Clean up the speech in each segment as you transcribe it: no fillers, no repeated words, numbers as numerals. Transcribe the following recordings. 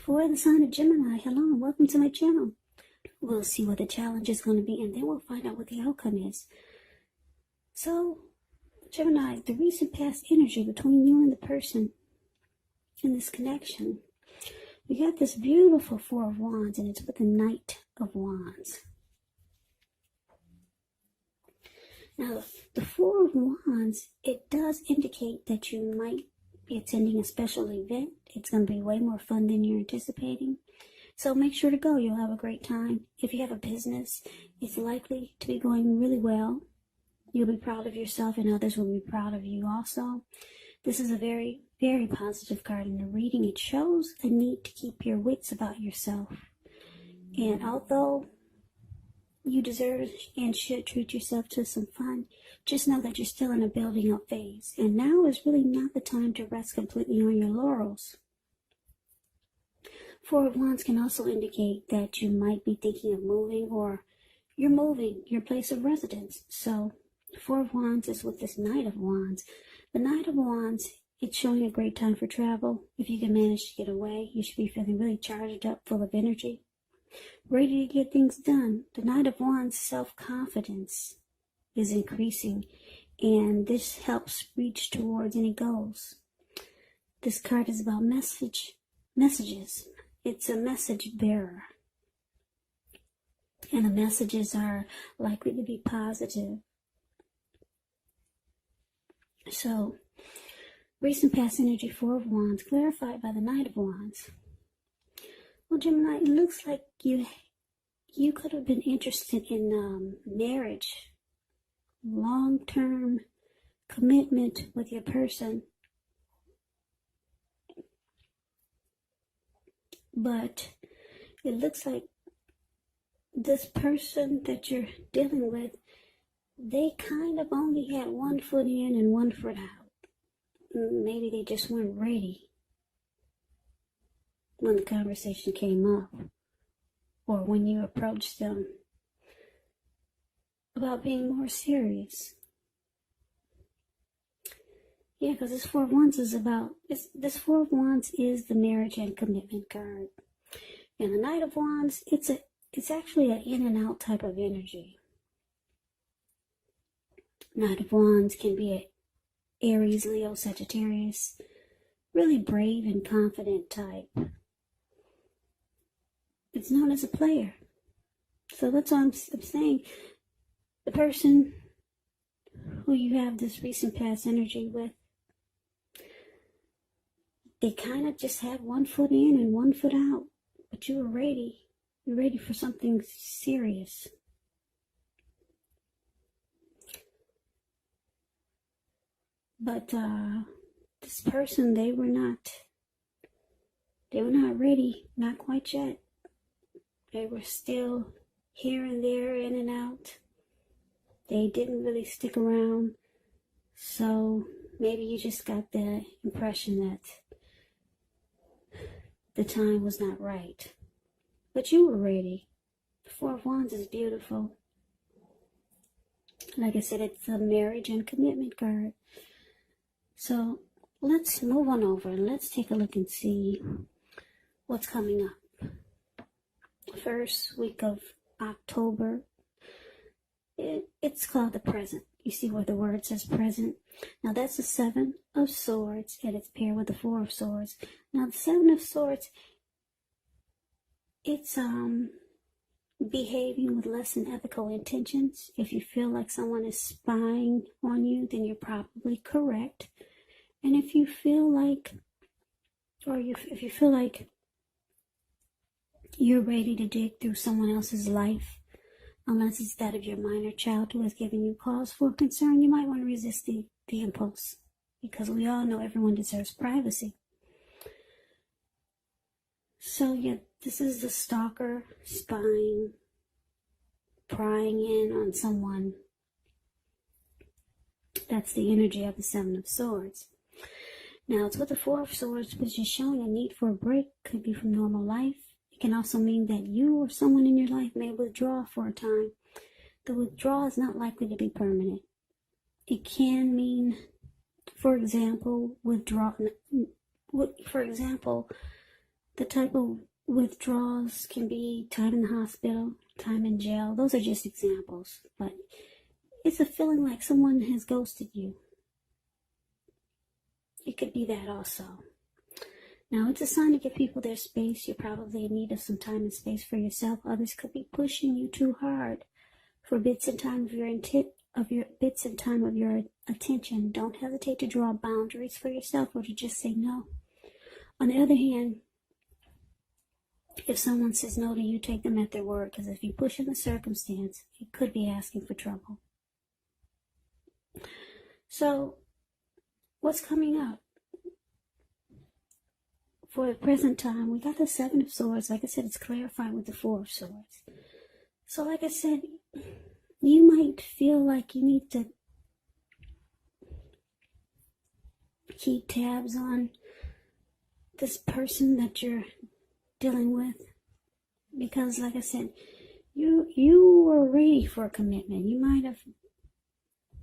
For the sign of Gemini, hello and welcome to my channel. We'll see what the challenge is going to be, and then we'll find out what the outcome is. So, Gemini, the recent past energy between you and the person in this connection. We got this beautiful Four of Wands, and it's with the Knight of Wands. Now, the Four of Wands, it does indicate that you might be attending a special event. It's going to be way more fun than you're anticipating. So make sure to go. You'll have a great time. If you have a business, it's likely to be going really well. You'll be proud of yourself and others will be proud of you also. This is a very, very positive card in the reading. It shows a need to keep your wits about yourself. And although you deserve and should treat yourself to some fun, just know that you're still in a building up phase. And now is really not the time to rest completely on your laurels. Four of Wands can also indicate that you might be thinking of moving, or you're moving your place of residence. So Four of Wands is with this Knight of Wands. The Knight of Wands, it's showing a great time for travel. If you can manage to get away, you should be feeling really charged up, full of energy, ready to get things done. The Knight of Wands' self-confidence is increasing, and this helps reach towards any goals. This card is about messages. It's a message bearer, and the messages are likely to be positive. So, recent past energy, Four of Wands, clarified by the Knight of Wands. Well, Gemini, it looks like you could have been interested in marriage, long-term commitment with your person. But it looks like this person that you're dealing with, they kind of only had one foot in and one foot out. Maybe they just weren't ready when the conversation came up, or when you approached them about being more serious. Yeah, because this Four of Wands is this Four of Wands is the marriage and commitment card. And the Knight of Wands, it's actually an in and out type of energy. Knight of Wands can be an Aries, Leo, Sagittarius, really brave and confident type. It's known as a player. So that's what I'm saying. The person who you have this recent past energy with, they kind of just had one foot in and one foot out. But you were ready. You're ready for something serious. But this person, they were not ready, not quite yet. They were still here and there, in and out. They didn't really stick around. So maybe you just got the impression that the time was not right. But you were ready. The Four of Wands is beautiful. Like I said, it's a marriage and commitment card. So let's move on over and let's take a look and see what's coming up. First week of October, it's called the present. You see where the word says present? Now that's the Seven of Swords, and it's paired with the Four of Swords. Now the Seven of Swords, it's behaving with less than ethical intentions. If you feel like someone is spying on you, then you're probably correct. And if you feel like, if you feel like you're ready to dig through someone else's life, unless it's that of your minor child who has given you cause for concern, you might want to resist the impulse, because we all know everyone deserves privacy. So yeah, this is the stalker, spying, prying in on someone. That's the energy of the Seven of Swords. Now it's with the Four of Swords, which is showing a need for a break. Could be from normal life. It can also mean that you or someone in your life may withdraw for a time. The withdrawal is not likely to be permanent. It can mean, for example, The type of withdrawals can be time in the hospital, time in jail. Those are just examples, but it's a feeling like someone has ghosted you. It could be that also. Now, it's a sign to give people their space. You're probably in need of some time and space for yourself. Others could be pushing you too hard for bits and time of your attention. Don't hesitate to draw boundaries for yourself or to just say no. On the other hand, if someone says no to you, take them at their word, because if you push in the circumstance, it could be asking for trouble. So, what's coming up? For the present time, we got the Seven of Swords. Like I said, it's clarified with the Four of Swords. So like I said, you might feel like you need to keep tabs on this person that you're dealing with. Because like I said, you were ready for a commitment. You might have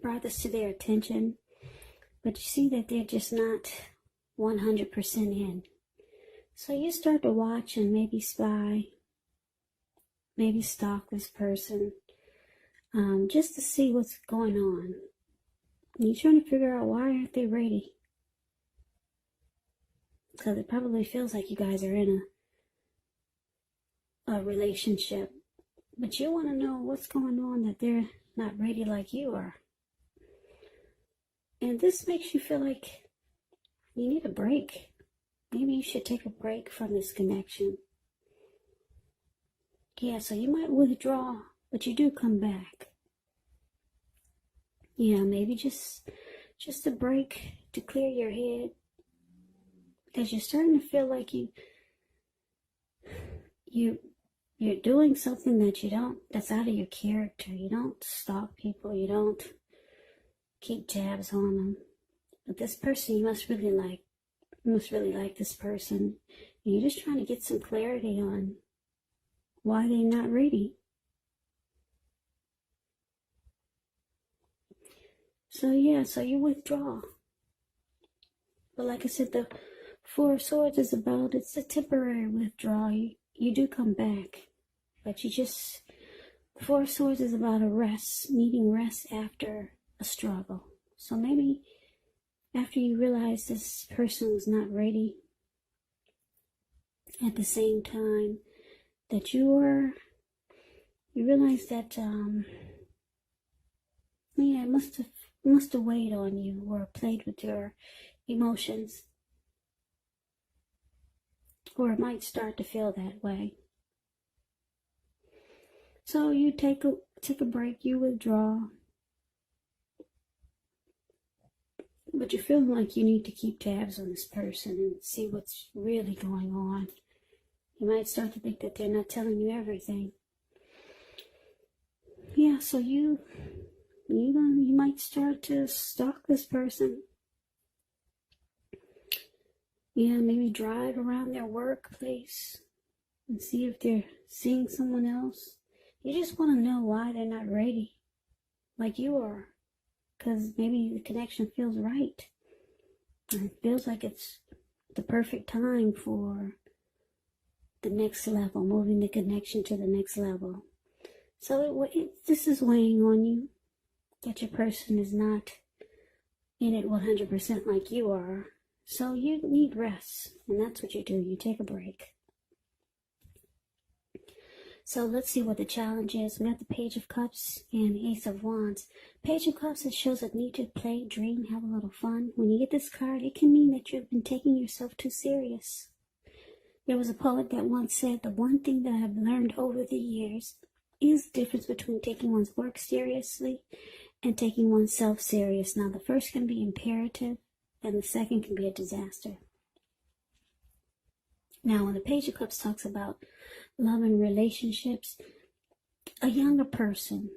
brought this to their attention, but you see that they're just not 100% in. So you start to watch and maybe spy, maybe stalk this person, just to see what's going on. And you're trying to figure out, why aren't they ready? Because it probably feels like you guys are in a relationship, but you want to know what's going on that they're not ready like you are. And this makes you feel like you need a break. Maybe you should take a break from this connection. Yeah, so you might withdraw, but you do come back. Yeah, maybe just a break to clear your head, because you're starting to feel like you're doing something that's out of your character. You don't stalk people. You don't keep tabs on them. But this person you must really like this person. And you're just trying to get some clarity on why they're not ready. So yeah, so you withdraw. But like I said, the Four of Swords is it's a temporary withdrawal. You do come back, but the Four of Swords is about a rest, needing rest after a struggle. So maybe after you realize this person was not ready, at the same time that you realize that it must have weighed on you or played with your emotions, or it might start to feel that way. So you take a break, you withdraw, but you're feeling like you need to keep tabs on this person and see what's really going on. You might start to think that they're not telling you everything. Yeah, so you might start to stalk this person. Yeah, maybe drive around their workplace and see if they're seeing someone else. You just want to know why they're not ready like you are. Because maybe the connection feels right. And it feels like it's the perfect time for the next level, moving the connection to the next level. So this is weighing on you, that your person is not in it 100% like you are. So you need rest, and that's what you do. You take a break. So let's see what the challenge is. We got the Page of Cups and Ace of Wands. Page of Cups, it shows a need to play, dream, have a little fun. When you get this card, it can mean that you've been taking yourself too serious. There was a poet that once said, the one thing that I've learned over the years is the difference between taking one's work seriously and taking oneself serious. Now, the first can be imperative, and the second can be a disaster. Now, when the Page of Cups talks about love and relationships, a younger person,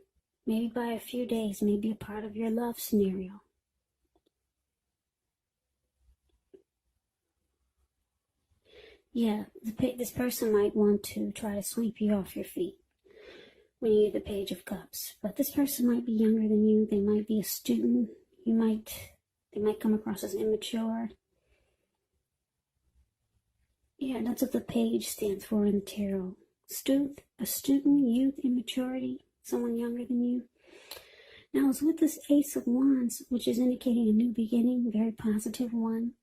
maybe by a few days, may be a part of your love scenario. Yeah, this person might want to try to sweep you off your feet when you get the Page of Cups. But this person might be younger than you. They might be a student. They might come across as immature. Yeah, that's what the page stands for in the tarot. A student, youth, immaturity, someone younger than you. Now, it's with this Ace of Wands, which is indicating a new beginning, very positive one.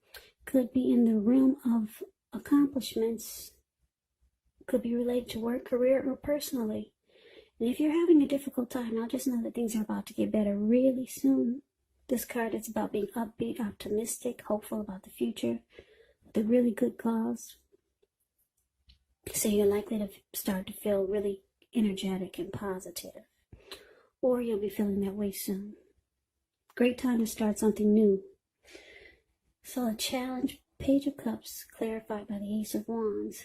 Could be in the realm of accomplishments. Could be related to work, career, or personally. And if you're having a difficult time, now just know that things are about to get better really soon. This card is about being upbeat, optimistic, hopeful about the future, with a really good cause. So you're likely to start to feel really energetic and positive. Or you'll be feeling that way soon. Great time to start something new. So a challenge, Page of Cups, clarified by the Ace of Wands.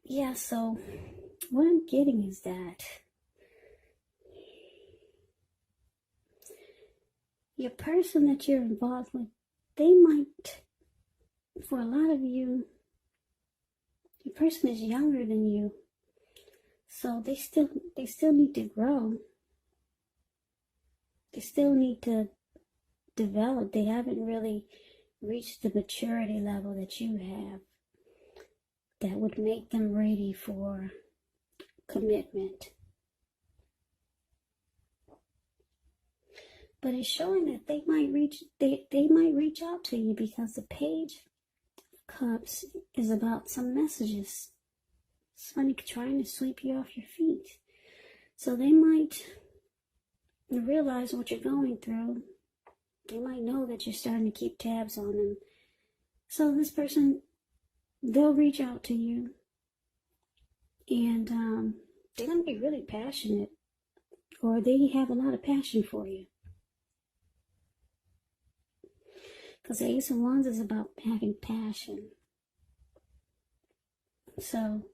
Yeah, so what I'm getting is that your person that you're involved with, they might, for a lot of you, your person is younger than you, so they still need to grow. They still need to develop. They haven't really reached the maturity level that you have that would make them ready for commitment. But it's showing that they might reach out to you, because the Page of Cups is about some messages. Somebody trying to sweep you off your feet. So they might realize what you're going through. They might know that you're starting to keep tabs on them. So this person, they'll reach out to you, and they're going to be really passionate, or they have a lot of passion for you. Because the Ace of Wands is about having passion. So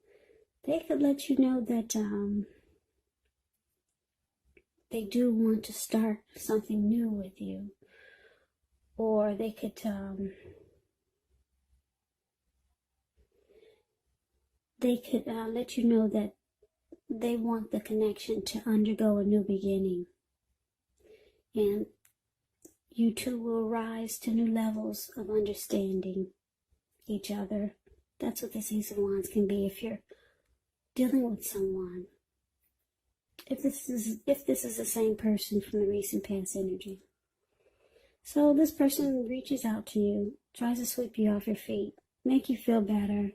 they could let you know that they do want to start something new with you. Or they could let you know that they want the connection to undergo a new beginning. And you two will rise to new levels of understanding each other. That's what this Ace of Wands can be if you're dealing with someone. If this is the same person from the recent past energy. So this person reaches out to you, tries to sweep you off your feet, make you feel better,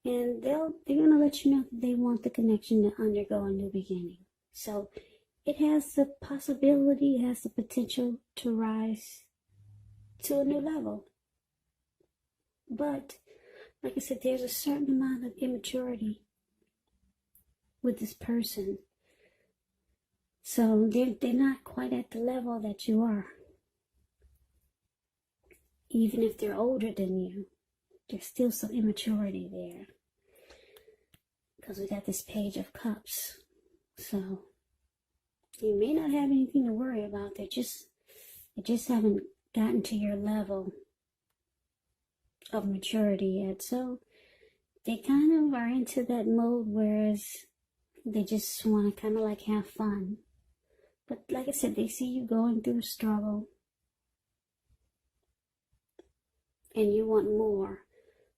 and they're going to let you know that they want the connection to undergo a new beginning. So it has the possibility, it has the potential to rise to a new level. But, like I said, there's a certain amount of immaturity with this person. So they're not quite at the level that you are. Even if they're older than you, there's still some immaturity there. Because we got this Page of Cups. So you may not have anything to worry about. They just haven't gotten to your level of maturity yet. So they kind of are into that mode, whereas they just want to kind of like have fun. But like I said, they see you going through a struggle, and you want more.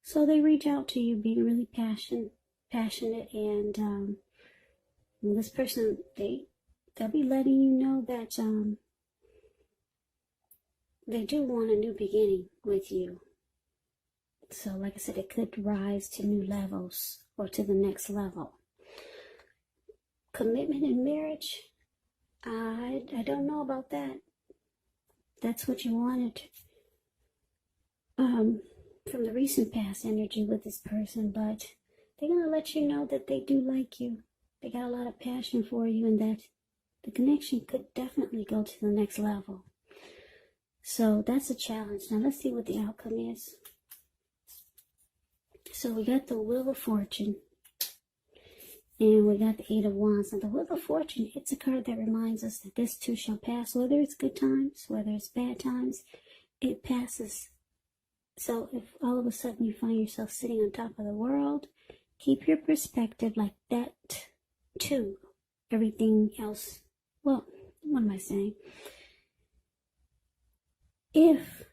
So they reach out to you, being really passionate, and this person, they'll be letting you know that they do want a new beginning with you. So like I said, it could rise to new levels or to the next level. Commitment in marriage, I don't know about that. That's what you wanted from the recent past energy with this person, but they're going to let you know that they do like you. They got a lot of passion for you, and that the connection could definitely go to the next level. So that's a challenge. Now let's see what the outcome is. So we got the Wheel of Fortune, and we got the Eight of Wands. Now the Wheel of Fortune, it's a card that reminds us that this too shall pass. Whether it's good times, whether it's bad times, it passes. So if all of a sudden you find yourself sitting on top of the world, keep your perspective like that too. Everything else, well, what am I saying? if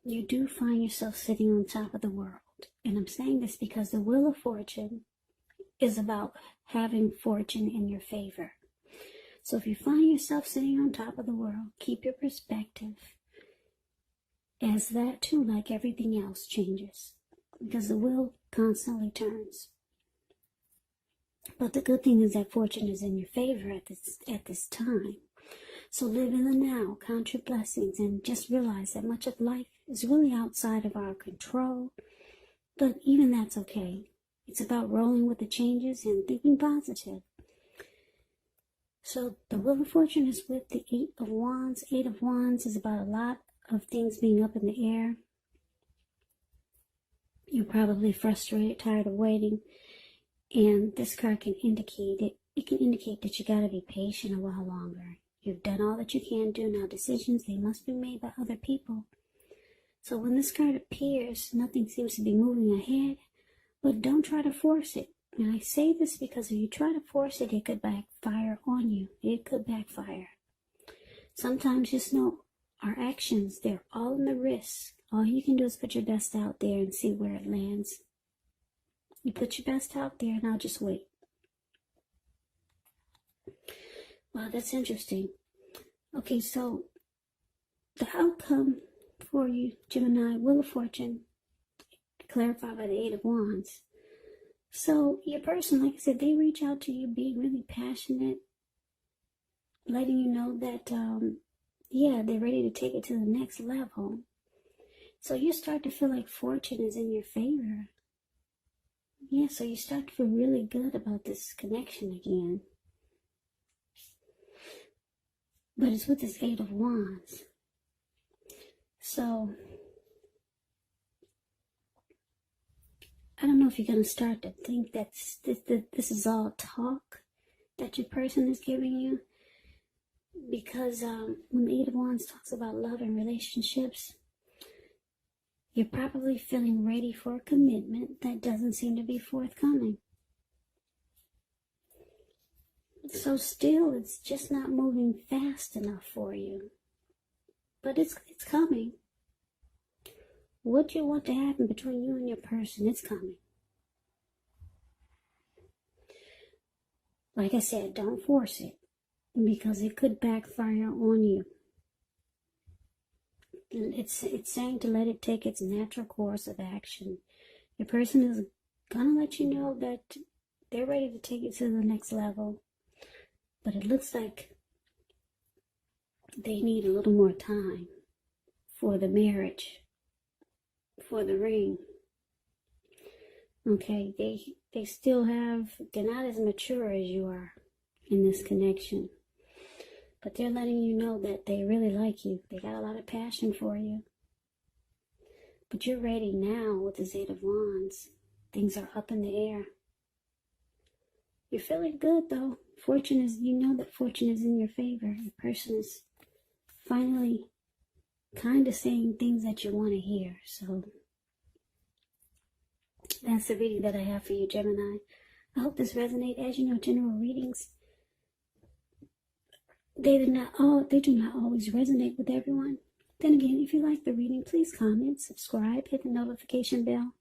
you do find yourself sitting on top of the world, and I'm saying this because the Wheel of Fortune is about having fortune in your favor. So if you find yourself sitting on top of the world, keep your perspective, as that too, like everything else, changes, because the wheel constantly turns. But the good thing is that fortune is in your favor at this time. So live in the now, count your blessings, and just realize that much of life is really outside of our control. But even that's okay. It's about rolling with the changes and thinking positive. So the Wheel of Fortune is with the 8 of Wands. 8 of Wands is about a lot of things being up in the air. You're probably frustrated, tired of waiting. And this card can indicate it. It can indicate that you got to be patient a while longer. You've done all that you can do. Now decisions, they must be made by other people. So when this card appears, nothing seems to be moving ahead. But don't try to force it. And I say this because if you try to force it, it could backfire on you. It could backfire. Sometimes just know our actions, they're all in the wrist. All you can do is put your best out there and see where it lands. You put your best out there, now just wait. Wow, that's interesting. Okay, so the outcome for you, Gemini, Wheel of Fortune, clarified by the 8 of Wands. So your person, like I said, they reach out to you being really passionate, letting you know that, yeah, they're ready to take it to the next level. So you start to feel like fortune is in your favor. Yeah, so you start to feel really good about this connection again. But it's with this 8 of Wands. So I don't know if you're going to start to think that this is all talk that your person is giving you. Because when the 8 of Wands talks about love and relationships, you're probably feeling ready for a commitment that doesn't seem to be forthcoming. So still, it's just not moving fast enough for you. But it's coming. What you want to happen between you and your person, it's coming. Like I said, don't force it, because it could backfire on you. It's saying to let it take its natural course of action. Your person is going to let you know that they're ready to take it to the next level. But it looks like they need a little more time for the marriage, for the ring. Okay, they still they're not as mature as you are in this connection. But they're letting you know that they really like you. They got a lot of passion for you. But you're ready now with this 8 of Wands. Things are up in the air. You're feeling good though. Fortune is, you know that fortune is in your favor. Your person is finally kind of saying things that you want to hear. So that's the reading that I have for you, Gemini. I hope this resonates. As you know, general readings, they do not always resonate with everyone. Then again, if you like the reading, please comment, subscribe, hit the notification bell.